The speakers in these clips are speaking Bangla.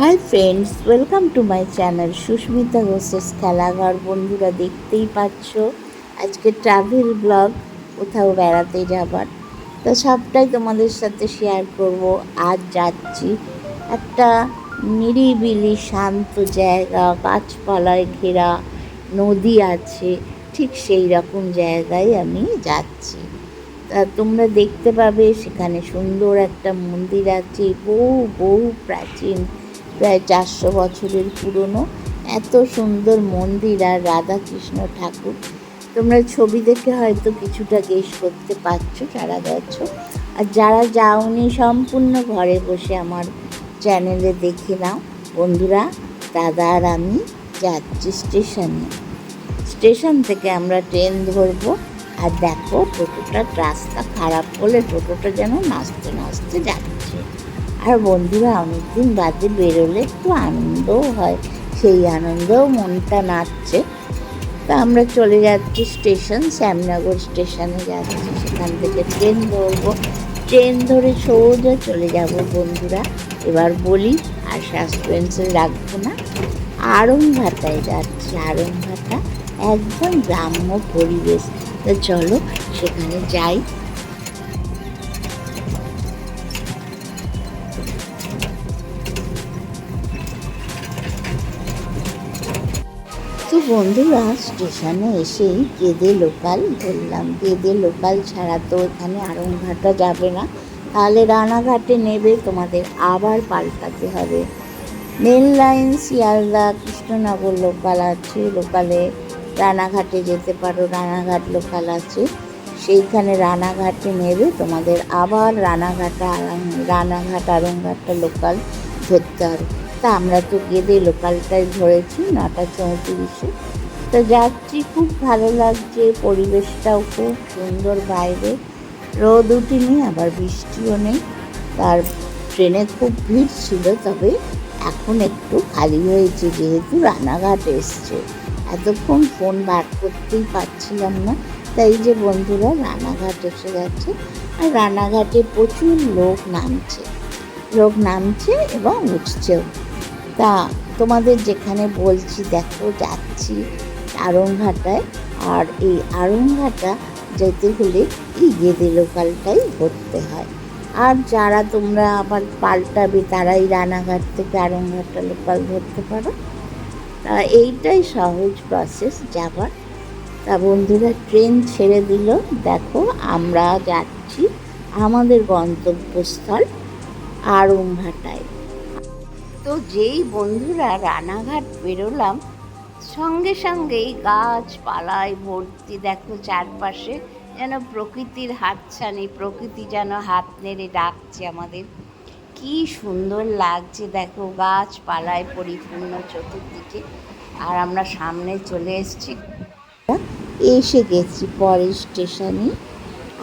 High friends, welcome to my channel Susmita Ghosh's Khelaghar. বন্ধুরা, দেখতেই পাচ্ছ আজকে ট্রাভেল ব্লগ, কোথাও বেড়াতে যাবার। তো সবটাই তোমাদের সাথে শেয়ার করব। আজ যাচ্ছি একটা নিরিবিলি শান্ত জায়গা, গাছপালায় ঘেরা, নদী আছে, ঠিক সেই রকম জায়গায় আমি যাচ্ছি। তা তোমরা দেখতে পাবে সেখানে সুন্দর একটা মন্দির আছে, বহু বহু প্রাচীন, প্রায় 400 বছরের পুরনো। এত সুন্দর মন্দির আর রাধাকৃষ্ণ ঠাকুর। তোমরা ছবি দেখে হয়তো কিছুটা গেস করতে পারছো যারা গেছো, আর যারা যাওনি সম্পূর্ণ ঘরে বসে আমার চ্যানেলে দেখে নাও। বন্ধুরা, দাদা আর আমি যাচ্ছি স্টেশন থেকে আমরা ট্রেন ধরবো। আর দেখো, টোটোটার রাস্তা খারাপ বলে টোটোটা যেন নাচতে নাচতে যাচ্ছে। আর বন্ধুরা, অনেকদিন বাদে বেরোলে একটু আনন্দও হয়, সেই আনন্দেও মনটা নাচছে। তা আমরা চলে যাচ্ছি স্টেশন, শ্যামনগর স্টেশনে যাচ্ছি। সেখান থেকে ট্রেন ধরবো, ট্রেন ধরে সোজা চলে যাব। বন্ধুরা, এবার বলি, আর সাসপেন্সে রাখবো না। আড়ংঘাটায় যাচ্ছি। আড়ংঘাটা একদম গ্রাম্য পরিবেশ। তো চলো সেখানে যাই। তো বন্ধুরা, স্টেশনে এসেই গেদে লোকাল ধরলাম। গেদে লোকাল ছাড়া তো এখানে আড়ংঘাটা যাবে না, তাহলে রানাঘাটে নেবে, তোমাদের আবার পাল্টাতে হবে। Main line Sealdah Krishnanagar local আছে, লোকালে রানাঘাটে যেতে পারো, রানাঘাট লোকাল আছে, সেইখানে রানাঘাটে নেবে, তোমাদের আবার রানাঘাট আড়ংঘাটটা লোকাল ধরতে হবে। তা আমরা তো গেদে লোকালটাই ধরেছি 9:34। তো যাচ্ছি, খুব ভালো লাগছে, পরিবেশটাও খুব সুন্দর। বাইরে রোদ উঠেনি, আবার বৃষ্টিও নেই। তার ট্রেনে খুব ভিড় ছিল, তবে এখন একটু খালি হয়েছে যেহেতু রানাঘাট এসছে। এতক্ষণ ফোন বার করতেই পারছিলাম না, তাই যে বন্ধুরা রানাঘাট এসে গেছে। আর রানাঘাটে প্রচুর লোক নামছে এবং উঠছেও। তা তোমাদের যেখানে বলছি, দেখো যাচ্ছি আড়ংঘাটায়। আর এই আড়ংঘাটা যেতে হলে এই গেদে লোকালটাই ধরতে হয়। আর যারা তোমরা আবার পাল্টাবে, তারাই রানাঘাট থেকে আড়ংঘাটা লোকাল ধরতে পারো। তা এইটাই সহজ প্রসেস যাবার। তা বন্ধুরা, ট্রেন ছেড়ে দিল। দেখো, আমরা যাচ্ছি আমাদের গন্তব্যস্থল আড়ংঘাটায়। তো যেই বন্ধুরা রানাঘাট বেরোলাম, সঙ্গে সঙ্গেই গাছপালায় ভর্তি। দেখো চারপাশে যেন প্রকৃতির হাতছানি, প্রকৃতি যেন হাত নেড়ে ডাকছে আমাদের। কি সুন্দর লাগছে দেখো, গাছপালায় পরিপূর্ণ চতুর্দিকে। আর আমরা সামনে চলে এসে গেছি পরের স্টেশনে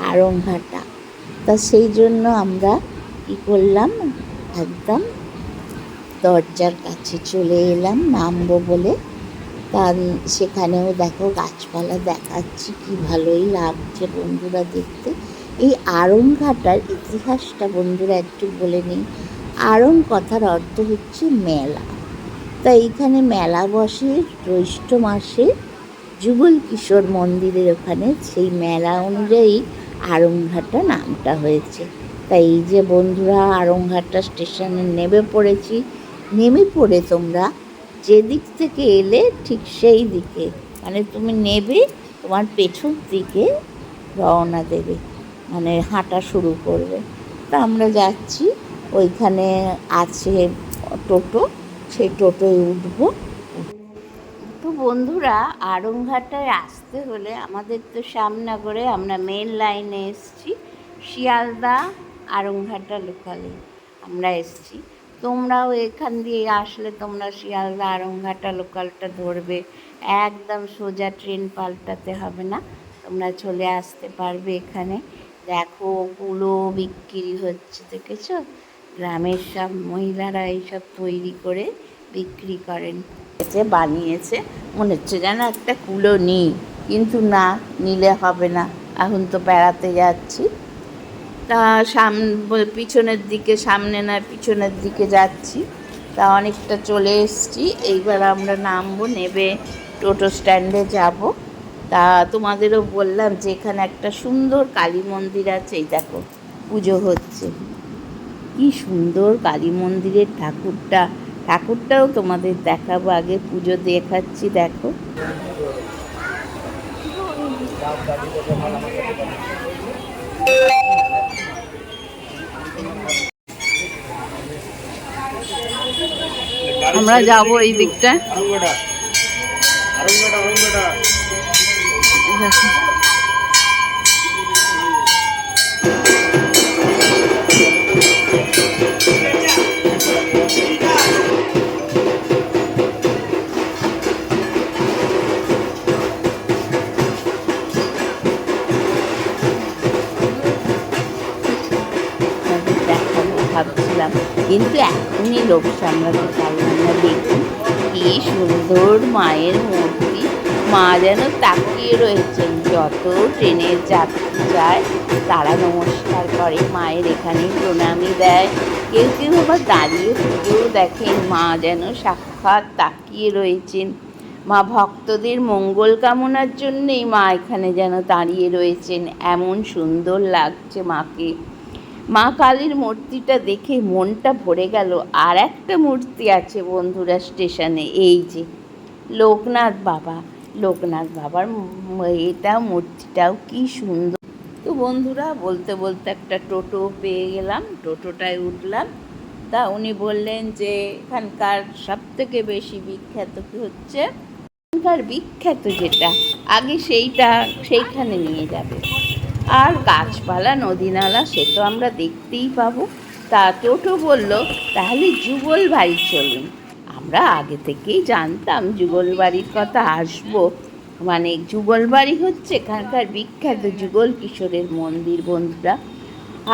আড়ংঘাটা। তা সেই জন্য আমরা কী করলাম, একদম দরজার কাছে চলে এলাম নামবো বলে। তা সেখানেও দেখো গাছপালা দেখাচ্ছি, কি ভালোই লাগছে বন্ধুরা দেখতে। এই আড়ংঘাটার ইতিহাসটা বন্ধুরা একটু বলে নিই। আড়ং কথার অর্থ হচ্ছে মেলা। তা এইখানে মেলা বসে জ্যৈষ্ঠ মাসে যুগল কিশোর মন্দিরের ওখানে, সেই মেলা অনুযায়ী আড়ংঘাটা নামটা হয়েছে। তাই এই যে বন্ধুরা আড়ংঘাটা স্টেশনে নেমে পড়ে তোমরা যেদিক থেকে এলে ঠিক সেই দিকে, মানে তুমি নেবে, তোমার পেছন দিকে রওনা দেবে, মানে হাঁটা শুরু করবে। তা আমরা যাচ্ছি, ওইখানে আছে টোটো, সেই টোটোয় উঠবো। তো বন্ধুরা, আড়ংঘাটায় আসতে হলে আমাদের তো শ্যামনগরে, আমরা মেন লাইনে এসছি, শিয়ালদা আড়ংঘাটা লোকালে আমরা এসছি। তোমরাও এখান দিয়ে আসলে তোমরা শিয়ালদা আড়ংঘাটা লোকালটা ধরবে, একদম সোজা ট্রেন পাল্টাতে হবে না, তোমরা চলে আসতে পারবে এখানে। দেখো কুলো বিক্রি হচ্ছে, দেখেছো? গ্রামের সব মহিলারা এইসব তৈরি করে বিক্রি করেন। বানিয়েছে, মনে হচ্ছে যেন একটা কুলো নিই, কিন্তু না, নিলে হবে না, এখন তো বেড়াতে যাচ্ছি। তা পিছনের দিকে, সামনে নয় পিছনের দিকে যাচ্ছি। তা অনেকটা চলে এসেছি, এইবার আমরা নামবো, নেবে টোটো স্ট্যান্ডে যাব। তা তোমাদেরও বললাম যে এখানে একটা সুন্দর কালী মন্দির আছে, এই দেখো পুজো হচ্ছে, কি সুন্দর কালী মন্দিরের ঠাকুরটাও তোমাদের দেখাবো, আগে পুজো দেখাচ্ছি। দেখো আমরা যাবো এই দিকটা। ভাবছিলাম কিন্তু এখনই লোক সামলাতে পারলাম না। দেখুন কি সুন্দর মায়ের মূর্তি, মা যেন তাকিয়ে রয়েছেন, যত ট্রেনের যাত্রী যায় তারা নমস্কার করে মায়ের, এখানে প্রণামী দেয়, কেউ কেউ আবার দাঁড়িয়ে পুজোও দেখেন, মা যেন সাক্ষাৎ তাকিয়ে রয়েছেন। মা ভক্তদের মঙ্গল কামনার জন্যেই মা এখানে যেন দাঁড়িয়ে রয়েছেন, এমন সুন্দর লাগছে মাকে। মা কালীর মূর্তিটা দেখে মনটা ভরে গেল। আর একটা মূর্তি আছে বন্ধুরা স্টেশনে, এই যে লোকনাথ বাবার এটা মূর্তিটাও কি সুন্দর। তো বন্ধুরা বলতে বলতে একটা টোটো পেয়ে গেলাম, টোটোটায় উঠলাম। তা উনি বললেন যে এখানকার সবথেকে বেশি বিখ্যাত কি হচ্ছে, এখানকার বিখ্যাত যেটা আগে সেইখানে নিয়ে যাবে, আর গাছপালা নদী নালা সে তো আমরা দেখতেই পাবো। তা টোটো বলল তাহলে যুগল বাড়ি চলুন। আমরা আগে থেকেই জানতাম যুগল বাড়ির কথা আসবো, মানে যুগল বাড়ি হচ্ছে এখানকার বিখ্যাত যুগল কিশোরের মন্দির বন্ধুরা।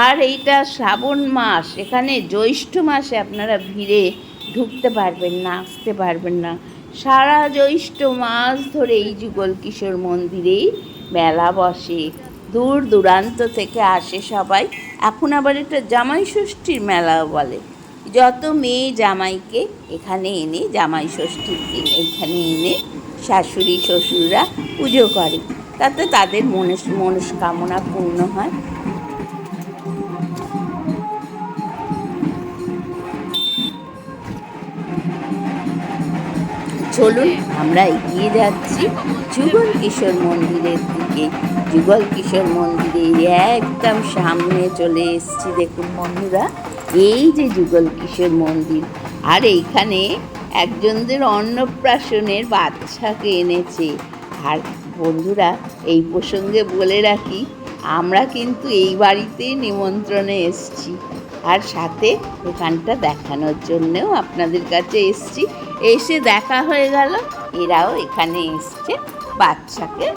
আর এইটা শ্রাবণ মাস, এখানে জ্যৈষ্ঠ মাসে আপনারা ভিড়ে ঢুকতে পারবেন না, আসতে পারবেন না। সারা জ্যৈষ্ঠ মাস ধরে এই যুগল কিশোর মন্দিরেই মেলা বসে, দূর দূরান্ত থেকে আসে সবাই। এখন আবার এটা জামাই ষষ্ঠীর মেলাও বলে, যত মেয়ে জামাইকে এখানে এনে জামাই ষষ্ঠীর দিন এইখানে এনে শাশুড়ি শ্বশুররা পুজো করে, তাতে তাদের মনস্কামনা পূর্ণ হয়। চলুন আমরা এগিয়ে যাচ্ছি যুগল কিশোর মন্দিরের দিকে। যুগল কিশোর মন্দিরের একদম সামনে চলে এসেছি, দেখুন বন্ধুরা এই যে যুগল কিশোর মন্দির। আর এইখানে একজনদের অন্নপ্রাশনের বাচ্চাকে এনেছে। আর বন্ধুরা এই প্রসঙ্গে বলে রাখি, আমরা কিন্তু এই বাড়িতে নিমন্ত্রণে এসেছি, আর সাথে এখানটা দেখানোর জন্যেও আপনাদের কাছে এসেছি। এসে দেখা হয়ে গেল, এরাও এখানে এসছে বাচ্চাকে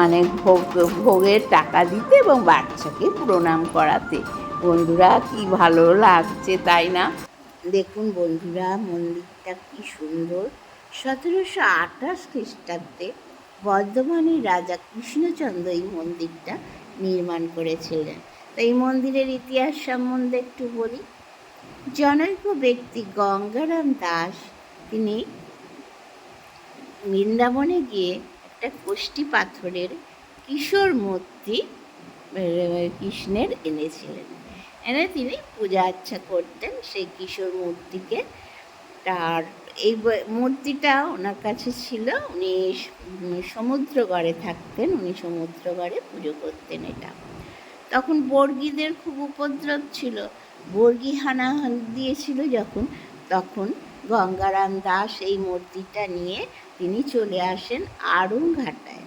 মানে ভোগের টাকা দিতে এবং বাচ্চাকে প্রণাম করাতে। বন্ধুরা কি ভালো লাগছে তাই না? দেখুন বন্ধুরা মন্দিরটা কি সুন্দর। 1728 খ্রিস্টাব্দে বর্ধমানের রাজা কৃষ্ণচন্দ্র এই মন্দিরটা নির্মাণ করেছিলেন। তো এই মন্দিরের ইতিহাস সম্বন্ধে একটু বলি। জনৈক ব্যক্তি গঙ্গারাম দাস, তিনি বৃন্দাবনে গিয়ে একটা কোষ্ঠী পাথরের কিশোর মূর্তি কৃষ্ণের এনেছিলেন। এনে তিনি পূজা আর্চা করতেন সেই কিশোর মূর্তিকে। আর এই মূর্তিটা ওনার কাছে ছিল, উনি সমুদ্রগড়ে থাকতেন, উনি সমুদ্রগড়ে পুজো করতেন এটা। তখন বর্গীদের খুব উপদ্রব ছিল, বর্গী হানা দিয়েছিল যখন, তখন গঙ্গারাম দাস এই মূর্তিটা নিয়ে তিনি চলে আসেন আড়ংঘাটায়।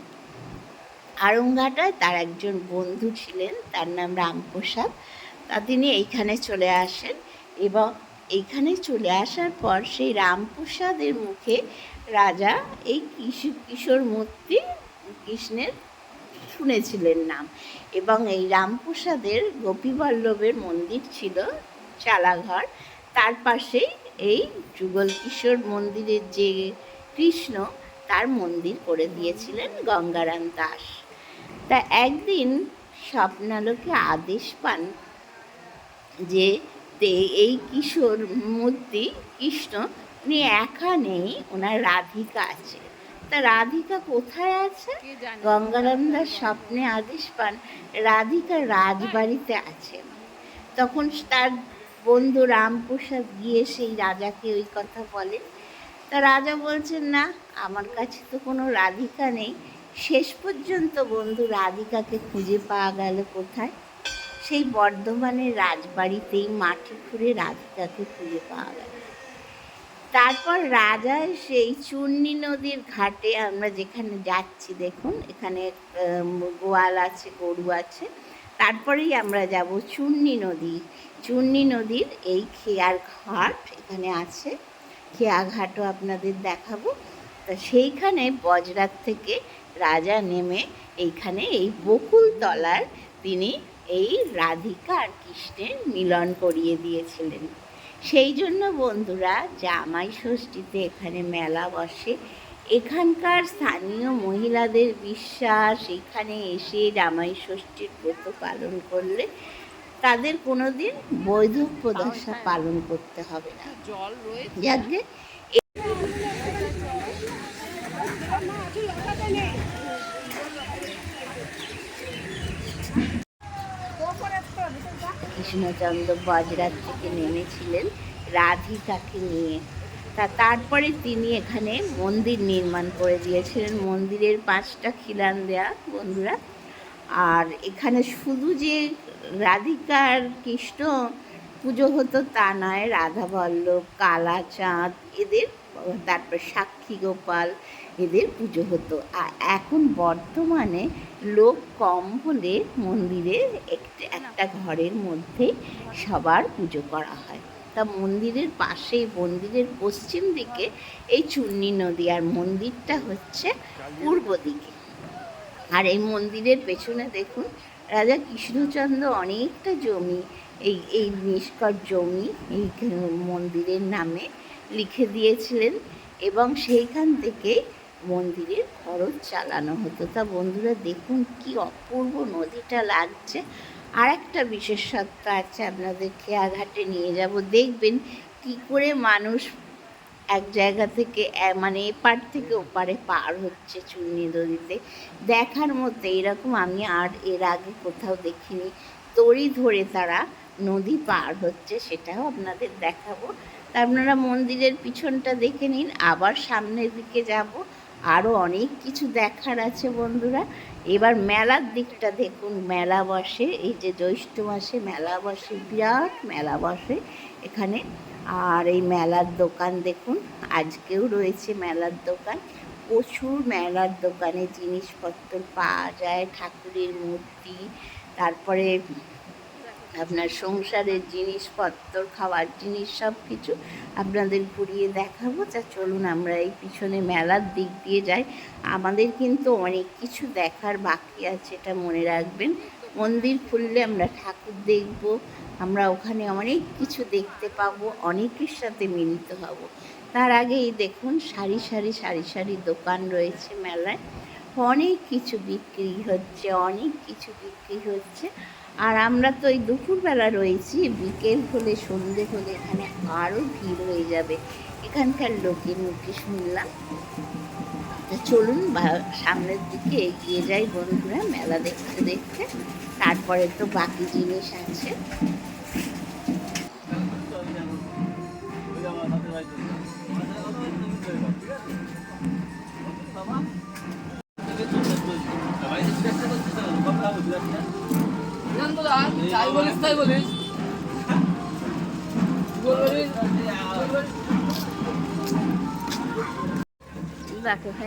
আড়ংঘাটায় তার একজন বন্ধু ছিলেন, তার নাম রামপ্রসাদ। তা তিনি এইখানে চলে আসেন, এবং এইখানে চলে আসার পর সেই রামপ্রসাদের মুখে রাজা এই কিশোর মূর্তি কৃষ্ণের শুনেছিলেন নাম। এবং এই রামপ্রসাদের গোপীবল্লভের মন্দির ছিল চালাঘর, তার পাশেই এই যুগল কিশোর মন্দিরের যে কৃষ্ণ তার মন্দির করে দিয়েছিলেন গঙ্গারাম দাস। তা একদিন স্বপ্নালোকে আদেশ পান যে তে এই কিশোর মূর্তি কৃষ্ণ উনি একা নেই, ওনার রাধিকা আছে। তা রাধিকা কোথায় আছে? গঙ্গারাম দাস স্বপ্নে আদেশ পান রাধিকা রাজবাড়িতে আছেন। তখন তার বন্ধু রামপ্রসাদ গিয়ে সেই রাজাকে ওই কথা বলেন। তা রাজা বলছেন, না, আমার কাছে তো কোনো রাধিকা নেই। শেষ পর্যন্ত বন্ধু রাধিকাকে খুঁজে পাওয়া গেল কোথায়? সেই বর্ধমানের রাজবাড়িতেই মাটি খুঁড়ে রাধিকাকে খুঁজে পাওয়া গেল। তারপর রাজা সেই চূর্ণী নদীর ঘাটে, আমরা যেখানে যাচ্ছি দেখুন, এখানে গোয়াল আছে, গরু আছে, তারপরেই আমরা যাব চূর্ণী নদী। চূর্ণী নদীর এই খেয়ার ঘাট এখানে আছে, খেয়া ঘাটও আপনাদের দেখাবো। তা সেইখানে বজরাত থেকে রাজা নেমে এইখানে এই বকুলতলার তিনি এই রাধিকা আর কৃষ্ণের মিলন করিয়ে দিয়েছিলেন। সেই জন্য বন্ধুরা জামাই ষষ্ঠীতে এখানে মেলা বসে। এখানকার স্থানীয় মহিলাদের বিশ্বাস, এখানে এসে জামাই ষষ্ঠীর ব্রত পালন করলে তাদের কোনো দিন বৈধব্য দশা পালন করতে হবে না। যাকে কৃষ্ণচন্দ্র বজরাত থেকে নেমেছিলেন রাধিকাকে নিয়ে। তারপরে তিনি এখানে মন্দির নির্মাণ করে দিয়েছিলেন। মন্দিরের 5টা খিলান দেয়া বন্ধুরা। আর এখানে শুধু যে রাধিকার কৃষ্ণ পুজো হতো তা নয়, রাধাবল্লভ, কালাচাঁদ এদের, তারপর সাক্ষী গোপাল এদের পুজো হতো। আর এখন বর্তমানে লোক কম বলে মন্দিরে একটা ঘরের মধ্যে সবার পুজো করা হয়। তা মন্দিরের পাশে, মন্দিরের পশ্চিম দিকে এই চূর্ণী নদী, আর মন্দিরটা হচ্ছে পূর্ব দিকে। আর এই মন্দিরের পেছনে দেখুন রাজা কৃষ্ণচন্দ্র অনেকটা জমি, এই নিষ্কর জমি এই মন্দিরের নামে লিখে দিয়েছিলেন, এবং সেইখান থেকে মন্দিরের খরচ চালানো হতো। তা বন্ধুরা দেখুন কি অপূর্ব নদীটা লাগছে। আর একটা বিশেষত্ব আছে, আপনাদের খেয়াঘাটে নিয়ে যাব, দেখবেন কি করে মানুষ এক জায়গা থেকে মানে এপার থেকে ওপারে পার হচ্ছে চূর্ণী নদীতে। দেখার মধ্যে, এরকম আমি আর এর আগে কোথাও দেখিনি। দড়ি ধরে তারা নদী পার হচ্ছে, সেটাও আপনাদের দেখাবো। তা আপনারা মন্দিরের পিছনটা দেখে নিন, আবার সামনের দিকে যাব, আরও অনেক কিছু দেখার আছে বন্ধুরা। এবার মেলার দিকটা দেখুন, মেলা বসে, এই যে জ্যৈষ্ঠ মাসে মেলা বসে, বিরাট মেলা বসে এখানে। আর এই মেলার দোকান দেখুন, আজকেও রয়েছে মেলার দোকান। প্রচুর মেলার দোকানে জিনিসপত্র পাওয়া যায়, ঠাকুরের মূর্তি, তারপরে আপনার সংসারের জিনিসপত্র, খাওয়ার জিনিস, সব কিছু আপনাদের ঘুরিয়ে দেখাবো। তা চলুন আমরা এই পিছনে মেলার দিক দিয়ে যাই। আমাদের কিন্তু অনেক কিছু দেখার বাকি আছে, এটা মনে রাখবেন। মন্দির খুললে আমরা ঠাকুর দেখব, আমরা ওখানে অনেক কিছু দেখতে পাবো, অনেকের সাথে মিলিত হব। তার আগেই দেখুন সারি সারি সারি সারি দোকান রয়েছে মেলায়, অনেক কিছু বিক্রি হচ্ছে, অনেক কিছু বিক্রি হচ্ছে। আর আমরা তো এই দুপুরবেলা রয়েছি, বিকেল হলে, সন্ধে হলে এখানে আরও ভিড় হয়ে যাবে, এখানকার লোকের মুখে শুনলাম। তো চলুন সামনের দিকে এগিয়ে যাই বন্ধুরা, মেলা দেখতে দেখতে। তারপরে তো বাকি জিনিস আছে। তাই বলিস তাই বলিস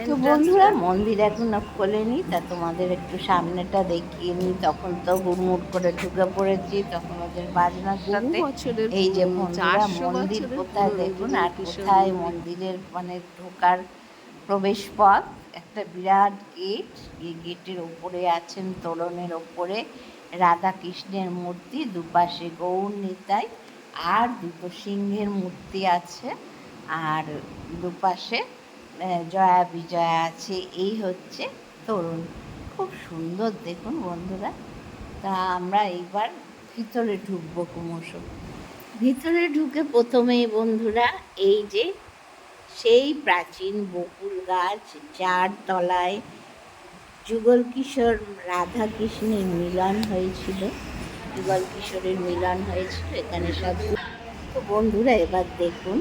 তো বন্ধুরা মন্দির এখন খোলেনি, তা তোমাদের একটু সামনেটা দেখিয়ে নিই। তখন তো হুড়মুড় করে ঢুকে পড়েছি, তখন ওদের বাজনার সাথে। এই যে বন্ধুরা মন্দির কোথায় দেখুন, আর কোথায় মন্দিরের মানে ঢোকার প্রবেশ পথ, একটা বিরাট গেট। এই গেটের ওপরে আছেন, তোরণের ওপরে রাধা কৃষ্ণের মূর্তি, দুপাশে গৌর নিতাই আর দুটো সিংহের মূর্তি আছে, আর দুপাশে জয়া বিজয়া আছে। এই হচ্ছে তরুণ, খুব সুন্দর দেখুন বন্ধুরা। তা আমরা এইবার ভিতরে ঢুকবো ক্রমশ। ভিতরে ঢুকে প্রথমেই বন্ধুরা এই যে সেই প্রাচীন বকুল গাছ, যার তলায় যুগল কিশোর রাধা কৃষ্ণের মিলন হয়েছিল, যুগল কিশোরের মিলন হয়েছিল এখানে সব। তো বন্ধুরা এবার দেখুন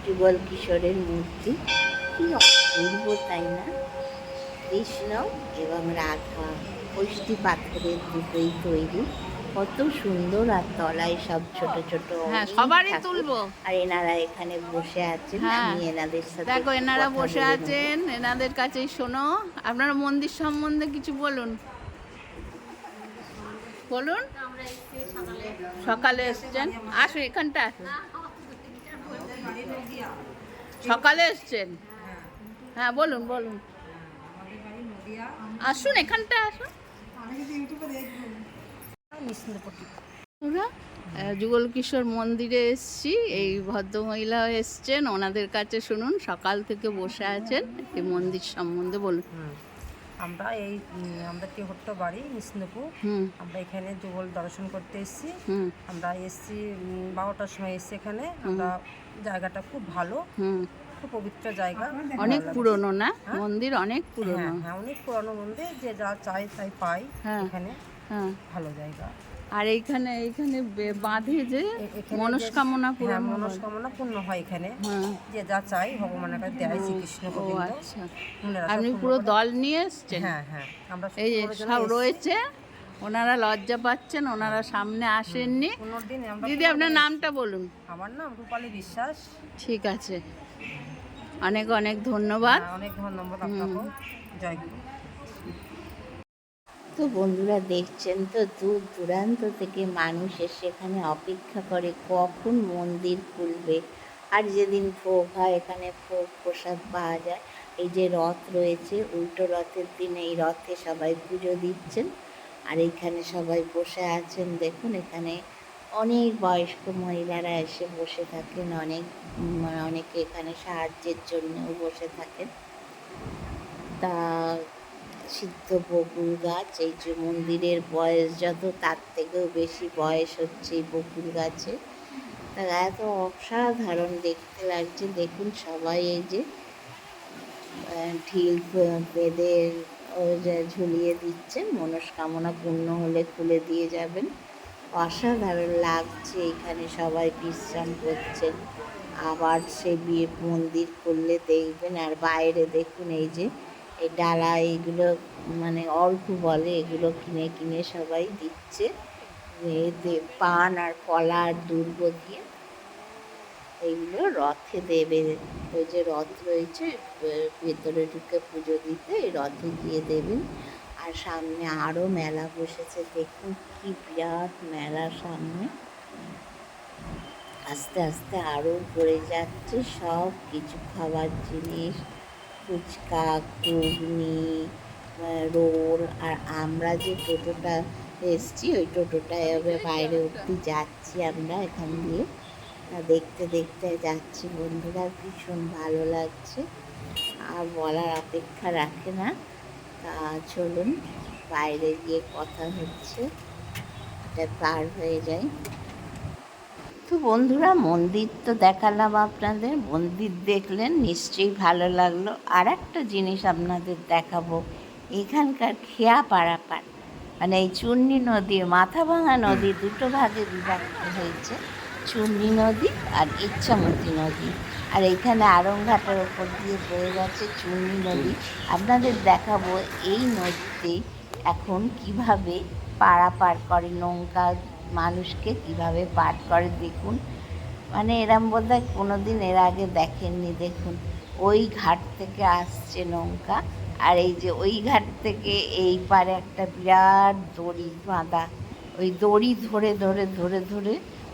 যুগল কিশোরের মূর্তি, কি অপূর্ব তাই না? কৃষ্ণ এবং রাধা কষ্টি পাথরের দুটোই তৈরি, কত সুন্দর। আর তলায় সব ছোট ছোট সবারই তুলবো। আর এনারা এখানে বসে আছেন, আমি এনাদের সাথে দেখো এনারা বসে আছেন, এনাদের কাছেই শোনো। আপনারা মন্দির সম্বন্ধে কিছু বলুন। বলুন। সকালে এসছেন, আসুন এখানটা আসুন। সকালে এসছেন, হ্যাঁ বলুন বলুন। আসুন এখানটা আসুন। যুগল কিশোর মন্দিরে এসছি, এই ভদ্রমহিলা এসছেন, ওনাদের কাছে শুনুন। সকাল থেকে বসে আছেন, এই মন্দির সম্বন্ধে বলুন। আমাদের টিহট্ট বাড়ি নিসিন্দপুর। আমরা এখানে যুগল দর্শন করতে এসেছি। আমরা এসছি 12টার সময় এসছি এখানে। আমরা জায়গাটা খুব ভালো, খুব পবিত্র জায়গা, অনেক পুরনো না মন্দির? অনেক পুরনো। হ্যাঁ, অনেক পুরনো মন্দির, যে যা চাই তাই পাই এখানে। ভালো জায়গা। আর এইখানে বাঁধে যে মনস্কামনা পূর্ণ হয় এখানে, যে যা চাই ভগবানের কাছে দেয়। শ্রীকৃষ্ণ গোবিন্দ। আচ্ছা, আপনি পুরো দল নিয়ে এসছেন? হ্যাঁ হ্যাঁ, আমরা এই যে সব রয়েছে, ওনারা লজ্জা পাচ্ছেন, ওনারা সামনে আসেননি। দিদি আপনার নামটা বলুন। আমার নাম রূপালী বিশ্বাস। ঠিক আছে, অনেক অনেক ধন্যবাদ। অনেক ধন্যবাদ আপনাকে। জয় গুরু। তো বন্ধুরা দেখছেন তো, দূর দূরান্ত থেকে মানুষ এসে এখানে অপেক্ষা করে কখন মন্দির খুলবে। আর যেদিন ভোগ হয় এখানে ভোগ প্রসাদ পাওয়া যায়। এই যে রথ রয়েছে, উল্টো রথের দিন এই রথে সবাই পুজো দিচ্ছেন। আর এইখানে সবাই বসে আছেন, দেখুন এখানে অনেক বয়স্ক মহিলারা এসে বসে থাকেন, অনেকে এখানে সাহায্যের জন্যও বসে থাকেন। তা সিদ্ধ বকুল গাছ, এই যে মন্দিরের বয়স যত তার থেকেও বেশি বয়স হচ্ছে এই বকুল গাছে। তা এত অসাধারণ দেখতে লাগছে। দেখুন সবাই এই যে ঢিল বেঁধে ঝুলিয়ে দিচ্ছেন, মনস্কামনা পূর্ণ হলে খুলে দিয়ে যাবেন। অসাধারণ লাগছে, এখানে সবাই বিশ্রাম করছেন। আবার সে বিয়ে মন্দির করলে দেখবেন। আর বাইরে দেখুন এই যে এই ডালা, এইগুলো মানে অর্ঘ বলে, এগুলো কিনে কিনে সবাই দিচ্ছে। এতে পান আর কলা আর দুর্ব দিয়ে এইগুলো রথে দেবে। ওই যে রথ রয়েছে, ভেতরে ঢুকে পুজো দিতে এই রথে দিয়ে দেবেন। আর সামনে আরও মেলা বসেছে, দেখুন কি বিরাট মেলা সামনে। আস্তে আস্তে আরও পড়ে যাচ্ছে সব কিছু, খাবার জিনিস, ফুচকা, ঘুগনি, রোল। আর আমরা যে টোটোটা এসছি, ওই টোটোটায় বাইরে অবধি যাচ্ছি আমরা এখান দিয়ে। দেখতে দেখতে যাচ্ছি বন্ধুরা, ভীষণ ভালো লাগছে, আর বলার অপেক্ষা রাখে না। তা চলুন বাইরে গিয়ে কথা হচ্ছে, এটা পার হয়ে যায়। তো বন্ধুরা মন্দির তো দেখালাম আপনাদের, মন্দির দেখলেন নিশ্চয়ই ভালো লাগলো। আর একটা জিনিস আপনাদের দেখাবো, এখানকার খেয়া পারাপার, মানে এই চূর্ণী নদীর, মাথাভাঙা নদী দুটো ভাগে বিভক্ত হয়েছে, চূর্ণী নদী আর ইচ্ছামতি নদী। আর এইখানে আড়ংঘাটের ওপর দিয়ে বয়ে গেছে চূর্ণী নদী। আপনাদের দেখাবো এই নদীতে এখন কিভাবে পারাপার করে নৌকা, মানুষকে কিভাবে পার করে। দেখুন মানে এরম বোধহয় কোনো দিন এর আগে দেখেননি। দেখুন ওই ঘাট থেকে আসছে নৌকা, আর এই যে ওই ঘাট থেকে এই পারে একটা বিরাট দড়ি বাঁধা, ওই দড়ি ধরে ধরে ধরে ধরে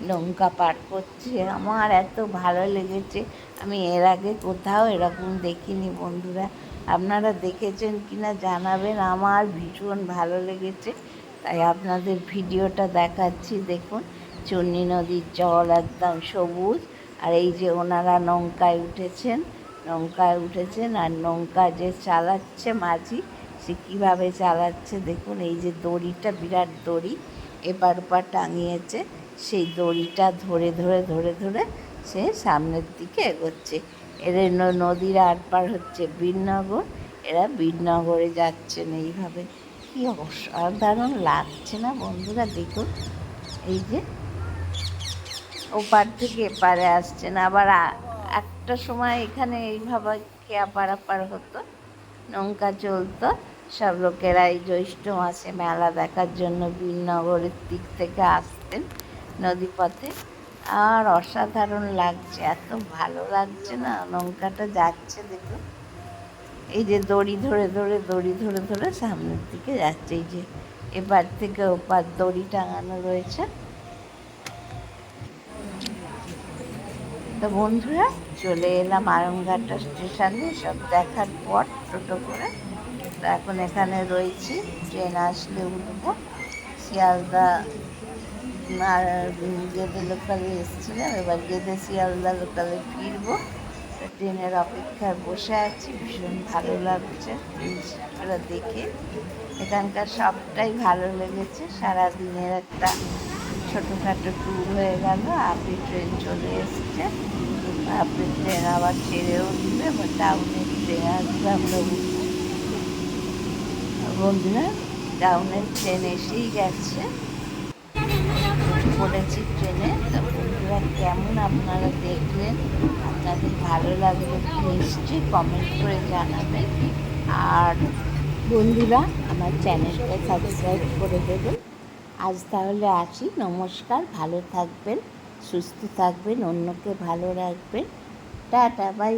নৌকা পার করছে। আমার এত ভালো লেগেছে, আমি এর আগে কোথাও এরকম দেখিনি বন্ধুরা। আপনারা দেখেছেন কিনা জানাবেন, আমার ভীষণ ভালো লেগেছে, তাই আপনাদের ভিডিওটা দেখাচ্ছি। দেখুন চূর্ণী নদীর জল একদম সবুজ, আর এই যে ওনারা নৌকায় উঠেছেন, আর নৌকা যে চালাচ্ছে মাঝি, সে কীভাবে চালাচ্ছে দেখুন। এই যে দড়িটা, বিরাট দড়ি, এপার ওপার টাঙিয়েছে, সেই দড়িটা ধরে ধরে ধরে ধরে সে সামনের দিকে এগোচ্ছে। এদের নদীর আর পার হচ্ছে বীরনগর, এরা বীরনগরে যাচ্ছেন এইভাবে। কি অসাধারণ লাগছে না বন্ধুরা, দেখুন এই যে ওপার থেকে এপারে আসছেন। আবার একটা সময় এখানে এইভাবে কেয়া পারাপার হতো, নৌকা চলতো, সব লোকেরা এই জ্যৈষ্ঠ মাসে মেলা দেখার জন্য বীরনগরের দিক থেকে আসতেন নদীপথে। আর অসাধারণ লাগছে, এত ভালো লাগছে না, নৌকাটা যাচ্ছে দেখুন, এই যে দড়ি ধরে ধরে দড়ি ধরে ধরে সামনের দিকে যাচ্ছে। এই যে এপার থেকে ওপার দড়ি টাঙানো রয়েছে। তো বন্ধুরা, চলে এলাম আরামঘাটা স্টেশনে সব দেখার পর টোটো করে। তো এখন এখানে রয়েছি, ট্রেন আসলে উঠবো। শিয়ালদা আর গেদে লোকালে এসেছিলাম, এবার গেদে শিয়ালদা লোকালে ফিরবো। তো ট্রেনের অপেক্ষায় বসে আছি, ভীষণ ভালো লাগছে জিনিসটা দেখে। এখানকার সবটাই ভালো লেগেছে। সারাদিনের একটা ছোটোখাটো ট্যুর হয়ে গেল। আপনি ট্রেন চলে এসছে, আপনি ট্রেন আবার ছেড়েও দিবে, বা টাউনের ট্রেন আসবে, আমরা উঠবো। বন্ধুরা, টাউনের ট্রেন এসেই গেছে, পড়েছি ট্রেনে। তো বন্ধুরা, কেমন আপনারা দেখলেন, আপনাদের ভালো লাগলে নিশ্চয়ই কমেন্ট করে জানাবেন। আর বন্ধুরা, আমার চ্যানেলটা সাবস্ক্রাইব করে দেবেন। আজ তাহলে আসি, নমস্কার, ভালো থাকবেন, সুস্থ থাকবেন, অন্যকে ভালো রাখবেন, টাটা, বাই।